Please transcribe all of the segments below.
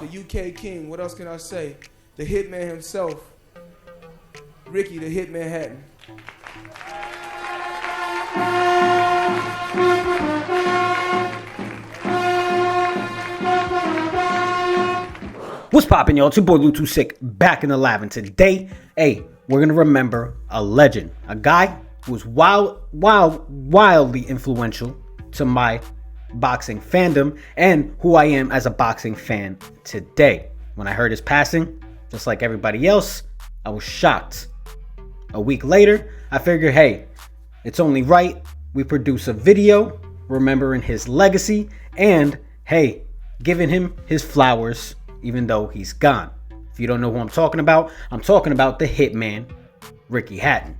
the UK king. What else can I say? The Hitman himself, Ricky the Hitman Hatton. What's poppin', y'all? It's your boy Lou26 back in the lab, and today, we're gonna remember a legend, a guy who was wildly influential to my boxing fandom and who I am as a boxing fan today. When I heard his passing, just like everybody else, I was shocked. A week later, I figured, hey, it's only right we produce a video remembering his legacy and, hey, giving him his flowers even though he's gone. If you don't know who I'm talking about the Hitman, Ricky Hatton.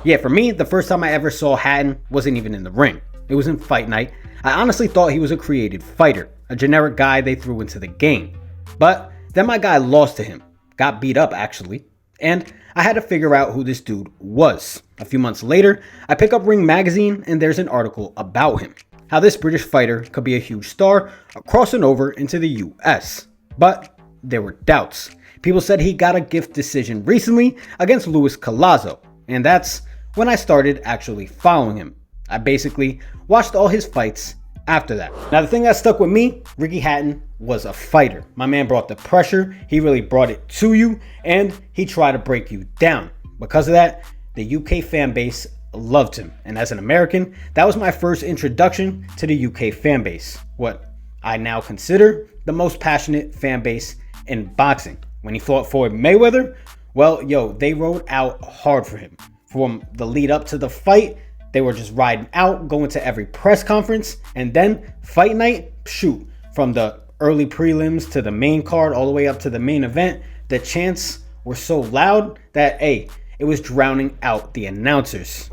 Yeah, for me, the first time I ever saw Hatton wasn't even in the ring. It was in Fight Night. I honestly thought he was a created fighter, a generic guy they threw into the game. But then my guy lost to him, got beat up actually, and I had to figure out who this dude was. A few months later, I pick up Ring Magazine and there's an article about him. How this British fighter could be a huge star crossing over into the US. But there were doubts. People said he got a gift decision recently against Luis Collazo, and that's when I started actually following him. I basically watched all his fights after that. Now the thing that stuck with me, Ricky Hatton was a fighter. My man brought the pressure, he really brought it to you, and he tried to break you down. Because of that, the UK fan base loved him, and as an American, that was my first introduction to the UK fan base. What I now consider the most passionate fan base in boxing. When he fought Floyd Mayweather, well, they rode out hard for him. From the lead up to the fight, they were just riding out, going to every press conference, and then fight night, shoot, from the early prelims to the main card, all the way up to the main event, the chants were so loud that, it was drowning out the announcers.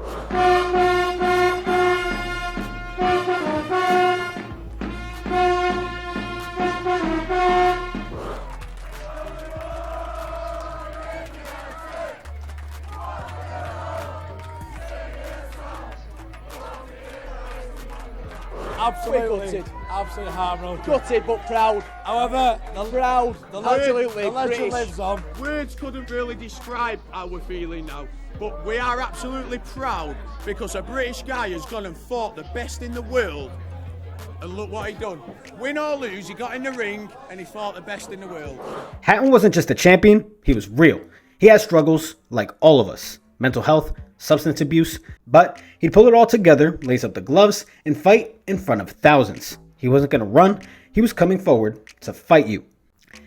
Absolutely heartbroken. Gutted but proud. However, The legend British. lives on. Words couldn't really describe how we're feeling now, but we are absolutely proud because a British guy has gone and fought the best in the world, and look what he done. Win or lose, he got in the ring and he fought the best in the world. Hatton wasn't just a champion, he was real. He had struggles like all of us. Mental health, substance abuse, but he'd pull it all together, lace up the gloves, and fight in front of thousands. He wasn't going to run, he was coming forward to fight you.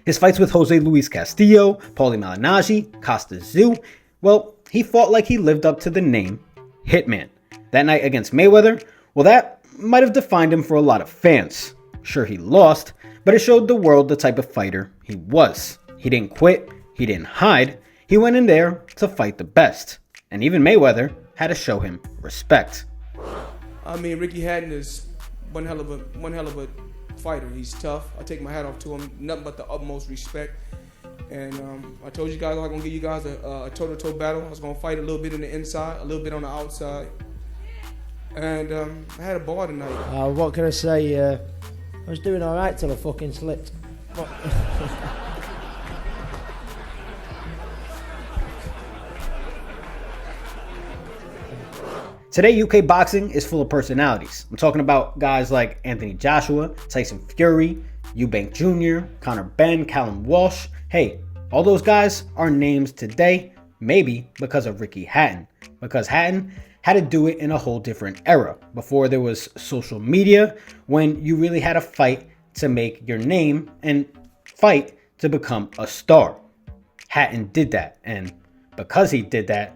His fights with Jose Luis Castillo, Paulie Malignaggi, Costa Tszyu, well, he fought like he lived up to the name Hitman. That night against Mayweather, well, that might have defined him for a lot of fans. Sure, he lost, but it showed the world the type of fighter he was. He didn't quit, he didn't hide, he went in there to fight the best. And even Mayweather had to show him respect. I mean, Ricky Hatton is one hell of a fighter. He's tough. I take my hat off to him. Nothing but the utmost respect. And I told you guys I was gonna give you guys a toe-to-toe battle. I was gonna fight a little bit in the inside, a little bit on the outside. And I had a ball tonight. What can I say? I was doing all right till I fucking slipped. Today, UK boxing is full of personalities. I'm talking about guys like Anthony Joshua, Tyson Fury, Eubank Jr., Conor Benn, Callum Walsh. Hey, all those guys are names today, maybe because of Ricky Hatton. Because Hatton had to do it in a whole different era, before there was social media, when you really had to fight to make your name and fight to become a star. Hatton did that, and because he did that,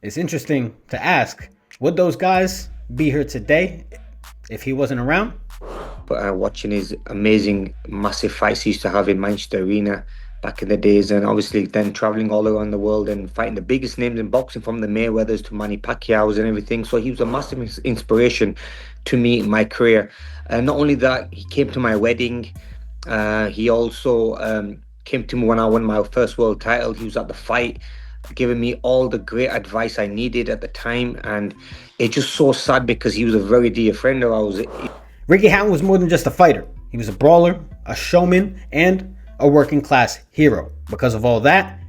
it's interesting to ask, would those guys be here today if he wasn't around? But watching his amazing, massive fights he used to have in Manchester Arena back in the days, and obviously then traveling all around the world and fighting the biggest names in boxing, from the Mayweathers to Manny Pacquiao's and everything. So he was a massive inspiration to me in my career. And not only that, he came to my wedding. He also came to me when I won my first world title. He was at the fight, giving me all the great advice I needed at the time. And it's just so sad because he was a very dear friend of ours. Ricky Hatton was more than just a fighter. He was a brawler, a showman, and a working class hero. Because of all that,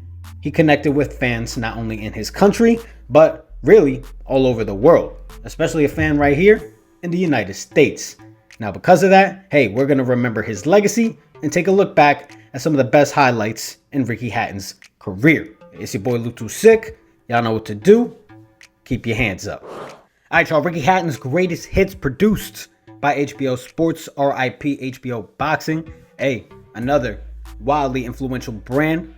he connected with fans not only in his country, but really all over the world, especially a fan right here in the United States. Now, because of that, hey, we're going to remember his legacy and take a look back at some of the best highlights in Ricky Hatton's career. It's your boy Lutu Sick. Y'all know what to do. Keep your hands up. All right, y'all. Ricky Hatton's greatest hits produced by HBO Sports, RIP HBO Boxing. Hey, another wildly influential brand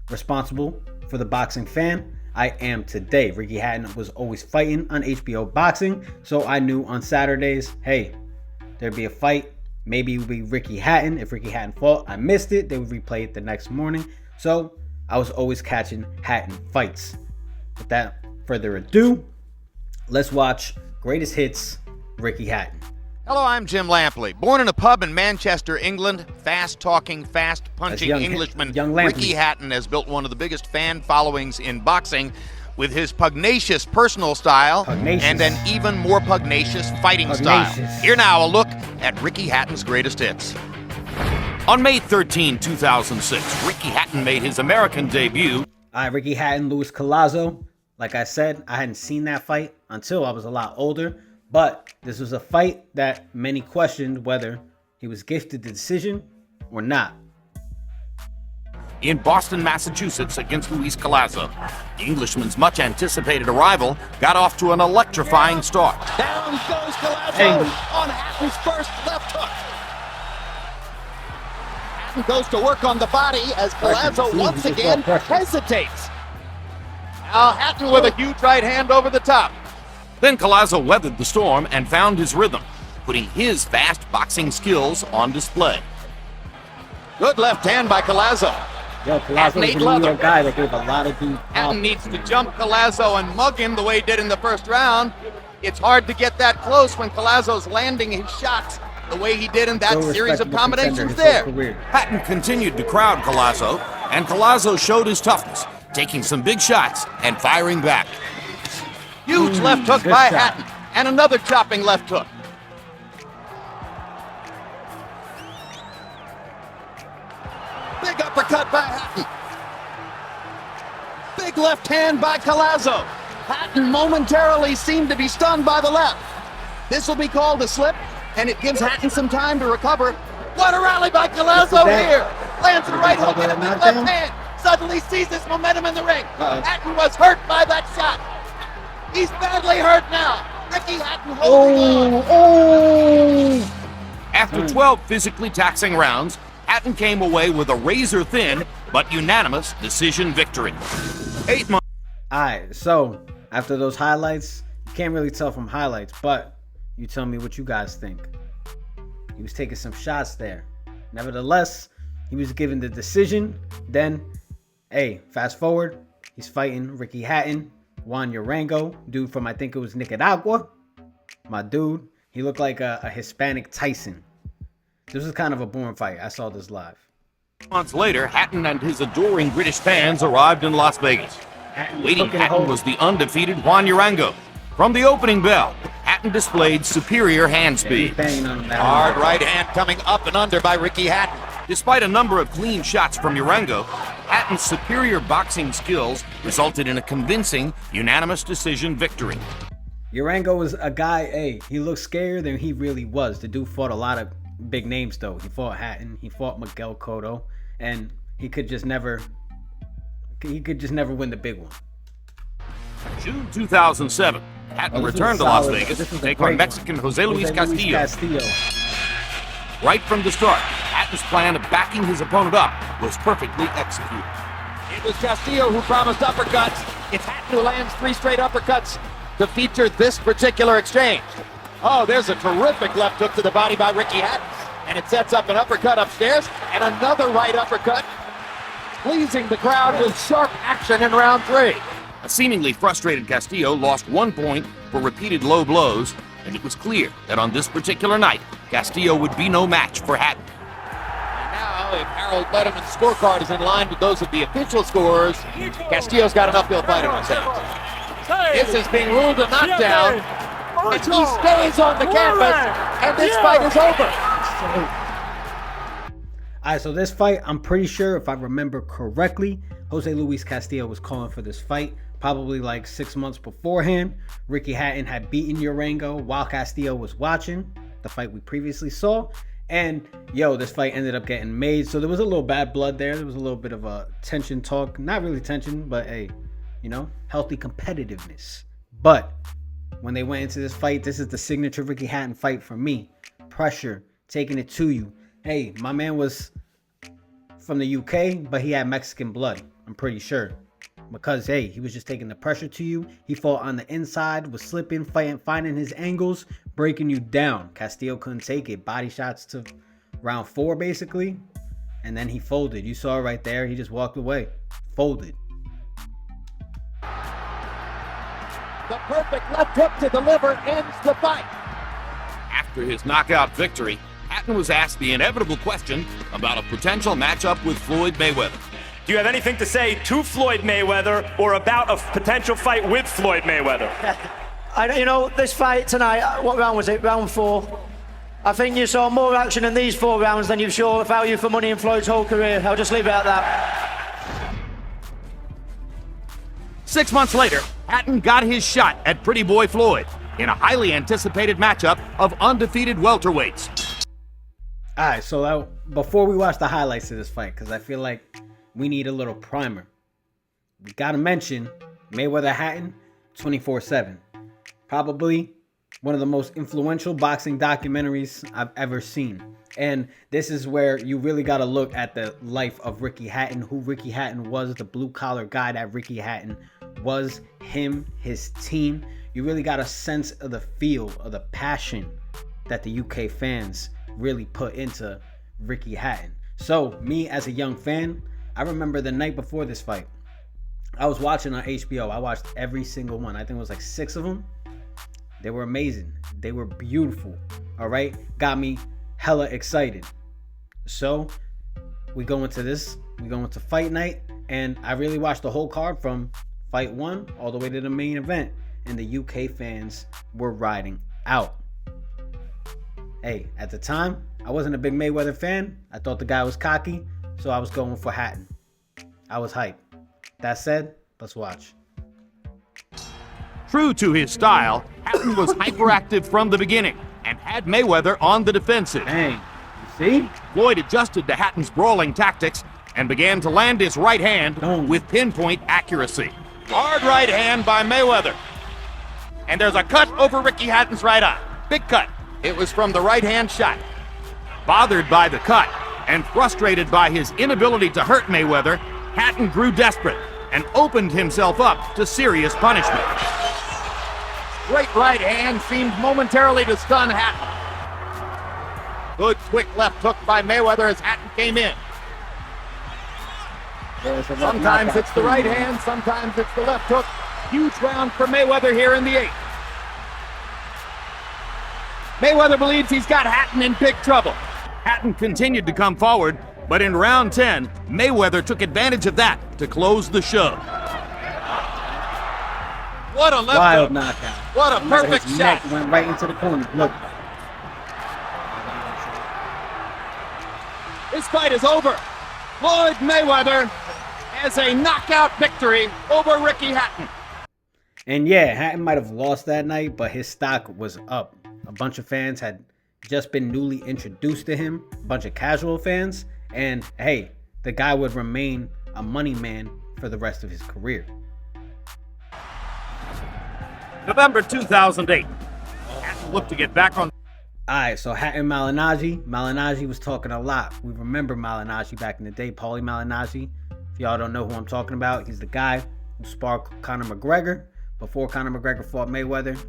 responsible for the boxing fan I am today. Ricky Hatton was always fighting on HBO Boxing, so I knew on Saturdays, hey, there'd be a fight. Maybe it would be Ricky Hatton. If Ricky Hatton fought, I missed it. They would replay it the next morning. So I was always catching Hatton fights. Without further ado, let's watch Greatest Hits, Ricky Hatton. Hello, I'm Jim Lampley. Born in a pub in Manchester, England, fast-talking, fast-punching Englishman Ricky Hatton has built one of the biggest fan followings in boxing with his pugnacious personal style and an even more pugnacious fighting style. Here now, a look at Ricky Hatton's greatest hits. On May 13, 2006, Ricky Hatton made his American debut. Ricky Hatton, Luis Collazo. Like I said, I hadn't seen that fight until I was a lot older. But this was a fight that many questioned whether he was gifted the decision or not. In Boston, Massachusetts, against Luis Collazo, the Englishman's much-anticipated arrival got off to an electrifying start. Down goes Collazo on Hatton's first left hook. Hatton goes to work on the body as Collazo once again hesitates. Now Hatton with a huge right hand over the top. Then Collazo weathered the storm and found his rhythm, putting his fast boxing skills on display. Good left hand by Collazo. Yo, Collazo is a New York guy that gave a lot of dudes. Hatton needs to jump Collazo and mug him the way he did in the first round. It's hard to get that close when Collazo's landing his shots the way he did in that series of combinations there. Hatton continued to crowd Collazo, and Collazo showed his toughness, taking some big shots and firing back. Huge left hook by Hatton, and another chopping left hook. Big uppercut by Hatton. Big left hand by Collazo. Hatton momentarily seemed to be stunned by the left. This will be called a slip, and it gives Hatton some time to recover. What a rally by Collazo here! Lands the right hook and a big left hand. Suddenly sees his momentum in the ring. Hatton was hurt by that shot. He's badly hurt now. Ricky Hatton holding on. After 12 physically taxing rounds, Hatton came away with a razor-thin but unanimous decision victory. 8 months. Alright, so after those highlights, you can't really tell from highlights, but you tell me what you guys think. He was taking some shots there. Nevertheless, he was given the decision. Then, hey, fast forward, he's fighting Ricky Hatton. Juan Urango, dude from I think it was Nicaragua. My dude, he looked like a Hispanic Tyson. This was kind of a boring fight. I saw this live. Months later, Hatton and his adoring British fans arrived in Las Vegas. Waiting Hatton was the undefeated Juan Urango. From the opening bell, Hatton displayed superior hand speed. Hard right hand coming up and under by Ricky Hatton. Despite a number of clean shots from Urango, Hatton's superior boxing skills resulted in a convincing, unanimous decision victory. Urango was a guy, hey, he looked scarier than he really was. The dude fought a lot of big names, though. He fought Hatton, he fought Miguel Cotto, and he could just never win the big one. June 2007, Hatton returned to Las Vegas to take on Mexican Jose Luis Castillo. Right from the start, Hatton's plan of backing his opponent up was perfectly executed. It was Castillo who promised uppercuts. It's Hatton who lands 3 straight uppercuts to feature this particular exchange. Oh, there's a terrific left hook to the body by Ricky Hatton. And it sets up an uppercut upstairs and another right uppercut, pleasing the crowd with sharp action in round 3. A seemingly frustrated Castillo lost 1 point for repeated low blows, and it was clear that on this particular night, Castillo would be no match for Hatton. And now, if Harold Letterman's scorecard is in line with those of the official scores, Castillo's got an uphill fight in his hands. This is being ruled a knockdown, and he stays on the canvas, and this fight is over. All right, so this fight, I'm pretty sure, if I remember correctly, Jose Luis Castillo was calling for this fight probably like 6 months beforehand. Ricky Hatton had beaten Urango while Castillo was watching the fight we previously saw. And, this fight ended up getting made. So there was a little bad blood there. There was a little bit of a tension talk. Not really tension, but, hey, healthy competitiveness. But when they went into this fight, this is the signature Ricky Hatton fight for me. Pressure, taking it to you. Hey, my man was from the UK, but he had Mexican blood, I'm pretty sure. Because, hey, he was just taking the pressure to you. He fought on the inside, was slipping, fighting, finding his angles, breaking you down. Castillo couldn't take it. Body shots to round 4, basically. And then he folded. You saw it right there. He just walked away. Folded. The perfect left hook to deliver ends the fight. After his knockout victory, Hatton was asked the inevitable question about a potential matchup with Floyd Mayweather. Do you have anything to say to Floyd Mayweather or about a potential fight with Floyd Mayweather? This fight tonight, what round was it? Round 4. I think you saw more action in these 4 rounds than you saw value for money in Floyd's whole career. I'll just leave it at that. 6 months later, Hatton got his shot at Pretty Boy Floyd in a highly anticipated matchup of undefeated welterweights. All right, so before we watch the highlights of this fight, because I feel like we need a little primer, we got to mention Mayweather Hatton 24/7. Probably one of the most influential boxing documentaries I've ever seen. And this is where you really got to look at the life of Ricky Hatton, who Ricky Hatton was, the blue-collar guy that Ricky Hatton was, him, his team. You really got a sense of the feel, of the passion that the UK fans really put into Ricky Hatton. So, me as a young fan, I remember the night before this fight, I was watching on HBO. I watched every single one. I think it was like 6 of them. They were amazing. They were beautiful. All right? Got me hella excited. So, we go into fight night, and I really watched the whole card from fight 1 all the way to the main event. And the UK fans were riding out. Hey, at the time, I wasn't a big Mayweather fan. I thought the guy was cocky, so I was going for Hatton. I was hyped. That said, let's watch. True to his style, Hatton was hyperactive from the beginning and had Mayweather on the defensive. Dang, you see? Floyd adjusted to Hatton's brawling tactics and began to land his right hand with pinpoint accuracy. Hard right hand by Mayweather. And there's a cut over Ricky Hatton's right eye. Big cut. It was from the right hand shot. Bothered by the cut and frustrated by his inability to hurt Mayweather, Hatton grew desperate and opened himself up to serious punishment. Great right hand seemed momentarily to stun Hatton. Good quick left hook by Mayweather as Hatton came in. Sometimes it's the right hand, sometimes it's the left hook. Huge round for Mayweather here in the 8th. Mayweather believes he's got Hatton in big trouble. Hatton continued to come forward, but in round 10, Mayweather took advantage of that to close the show. What a left Wild hook. knockout. What a perfect His shot. neck went right into the corner. Look. This fight is over. Floyd Mayweather has a knockout victory over Ricky Hatton. And yeah, Hatton might have lost that night, but his stock was up. A bunch of fans had just been newly introduced to him, a bunch of casual fans, and hey, the guy would remain a money man for the rest of his career. November 2008. Hatton looked to get back on. Alright, so Hatton Malignaggi. Malignaggi was talking a lot. We remember Malignaggi back in the day, Paulie Malignaggi. If y'all don't know who I'm talking about, he's the guy who sparred Conor McGregor before Conor McGregor fought Mayweather.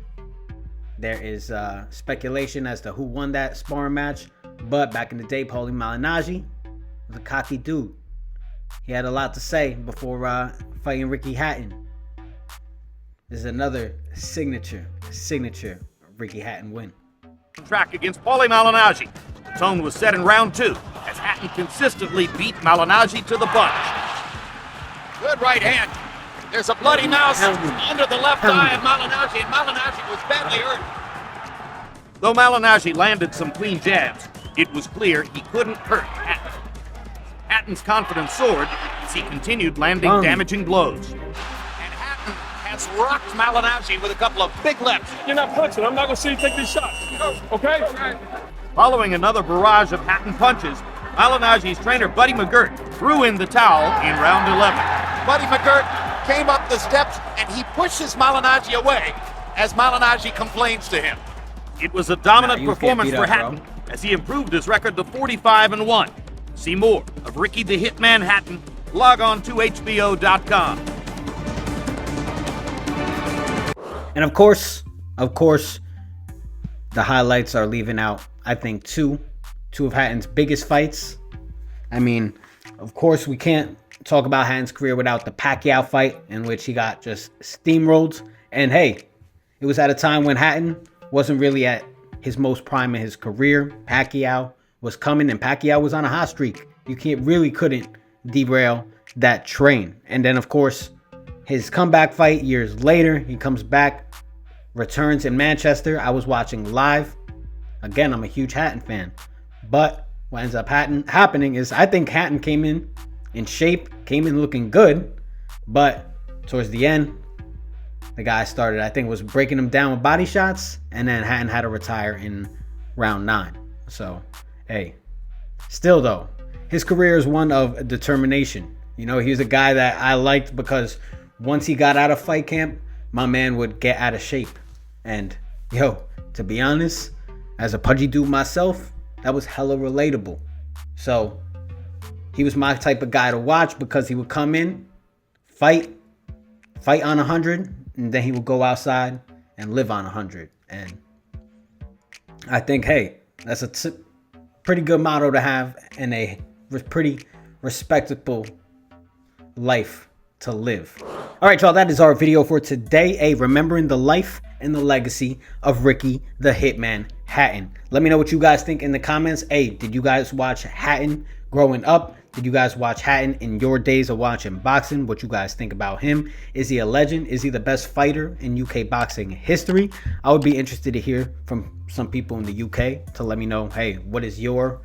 There is speculation as to who won that sparring match, but back in the day, Paulie Malignaggi was a cocky dude. He had a lot to say before fighting Ricky Hatton. This is another signature Ricky Hatton win. Track against Paulie Malignaggi. The tone was set in round 2 as Hatton consistently beat Malignaggi to the punch. Good right hand. There's a bloody mouse under the left eye of Malignaggi, and Malignaggi was badly hurt. Though Malignaggi landed some clean jabs, it was clear he couldn't hurt Hatton. Hatton's confidence soared as he continued landing damaging blows. And Hatton has rocked Malignaggi with a couple of big lefts. You're not punching. I'm not going to see you take these shots. Okay? Following another barrage of Hatton punches, Malignaggi's trainer Buddy McGirt threw in the towel in round 11. Buddy McGirt came up the steps and he pushes Malignaggi away as Malignaggi complains to him. It was a dominant performance for Hatton as he improved his record to 45-1. See more of Ricky the Hitman Hatton. Log on to HBO.com. And of course, the highlights are leaving out, I think, two of Hatton's biggest fights. I mean, of course, we can't talk about Hatton's career without the Pacquiao fight in which he got just steamrolled. And hey, it was at a time when Hatton wasn't really at his most prime in his career. Pacquiao was coming and Pacquiao was on a hot streak. You couldn't derail that train. And then, of course, his comeback fight years later, he comes back, returns in Manchester. I was watching live. Again, I'm a huge Hatton fan. But what ends up happening is I think Hatton came in shape, came in looking good. But towards the end, the guy started, I think, was breaking him down with body shots. And then Hatton had to retire in round 9. So, hey, still though, his career is one of determination. You know, he was a guy that I liked because once he got out of fight camp, my man would get out of shape. And yo, to be honest, as a pudgy dude myself, that was hella relatable. So he was my type of guy to watch because he would come in, fight on 100, and then he would go outside and live on 100. And I think, hey, that's a pretty good motto to have and a pretty respectable life to live. All right, y'all, that is our video for today. Remembering the life and the legacy of Ricky the Hitman Hatton. Let me know what you guys think in the comments. Did you guys watch Hatton growing up? Did you guys watch Hatton in your days of watching boxing? What you guys think about him? Is he a legend? Is he the best fighter in UK boxing history? I would be interested to hear from some people in the UK to let me know, hey, what is your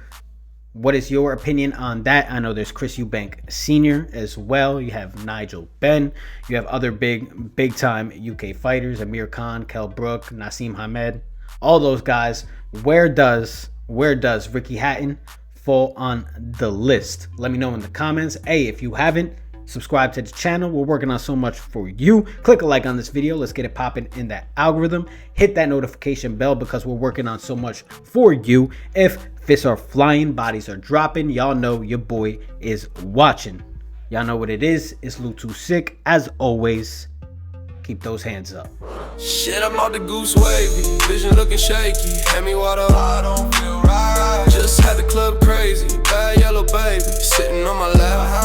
opinion on that? I know there's Chris Eubank Sr. as well. You have Nigel Benn. You have other big time UK fighters, Amir Khan, Kell Brook, Naseem Hamed. All those guys. Where does Ricky Hatton fall on the list? Let me know in the comments. If you haven't, subscribe to the channel. We're working on so much for you. Click a like on this video. Let's get it popping in that algorithm. Hit that notification bell because we're working on so much for you. If fists are flying, bodies are dropping, y'all know your boy is watching. Y'all know what it is. It's Lou Too Sick. As always, keep those hands up. Shit, I'm out the goose wavy. Vision looking shaky. Hand me water, I don't feel right. Just had the club crazy. Bad yellow baby sitting on my lap.